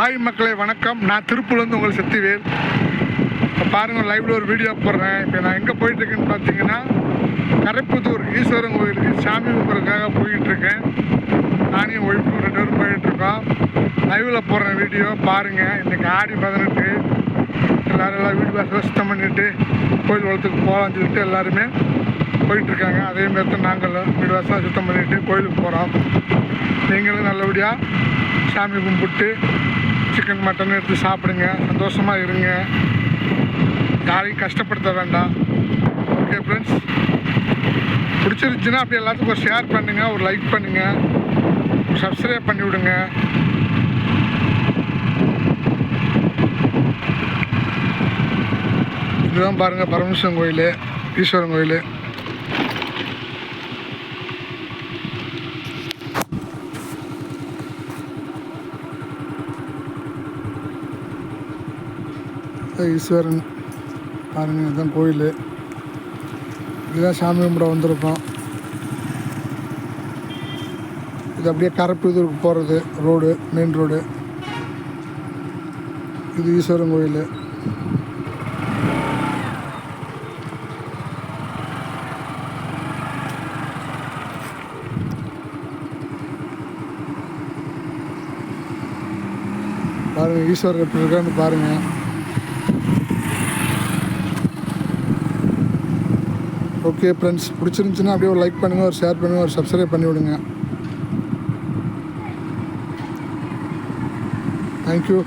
Hi மக்களே வணக்கம். நான் திருப்பூர்லேருந்து உங்கள் சக்திவேல். இப்போ பாருங்கள், லைவில் ஒரு வீடியோ போடுறேன். இப்போ நான் எங்கே போயிட்டுருக்கேன்னு பார்த்தீங்கன்னா, கரைப்புத்தூர் ஈஸ்வரன் கோயிலுக்கு சாமி கும்பிட்றதுக்காக போயிட்டுருக்கேன். நானும் ஒய்ஃபும் 2 பேரும் போயிட்டுருக்கோம். லைவில் போடுற வீடியோ பாருங்கள். இன்றைக்கி ஆடி 18 எல்லோரும் வீடு வாசலை சுத்தம் பண்ணிவிட்டு கோயில் குளத்துக்கு போகலான்னு சொல்லிட்டு எல்லாருமே போயிட்டுருக்காங்க. அதேமாரி தான் நாங்களும் வீடு வாசலாக சுத்தம் பண்ணிவிட்டு கோயிலுக்கு போகிறோம். நீங்களும் நல்லபடியாக சாமி கும்பிட்டு சிக்கன் மட்டன் எடுத்து சாப்பிடுங்க, சந்தோஷமாக இருங்க, யாரையும் கஷ்டப்படுத்த வேண்டாம். ஓகே ஃப்ரெண்ட்ஸ், பிடிச்சிருந்துச்சுன்னா அப்படி எல்லாத்துக்கும் ஒரு ஷேர் பண்ணுங்கள், ஒரு லைக் பண்ணுங்கள், சப்ஸ்கிரைப் பண்ணி விடுங்க. இதுதான் பாருங்கள் பரமேஸ்வரன் கோயில், ஈஸ்வரன் கோயில். ஈஸ்வரன் பாருங்கள், இதுதான் கோயில். இதுதான் சாமி கும்பிட வந்திருக்கோம். இது அப்படியே கரைப்புத்தூருக்கு போகிறது ரோடு, மெயின் ரோடு. இது ஈஸ்வரன் கோயில். பாருங்கள் ஈஸ்வரர் எப்படி இருக்கான்னு பாருங்கள். ஓகே ஃப்ரெண்ட்ஸ், பிடிச்சிருந்துச்சின்னா அப்படியே ஒரு லைக் பண்ணுங்கள், ஒரு ஷேர் பண்ணுங்கள், ஒரு சப்ஸ்கிரைப் பண்ணி விடுங்க. தேங்க்யூ.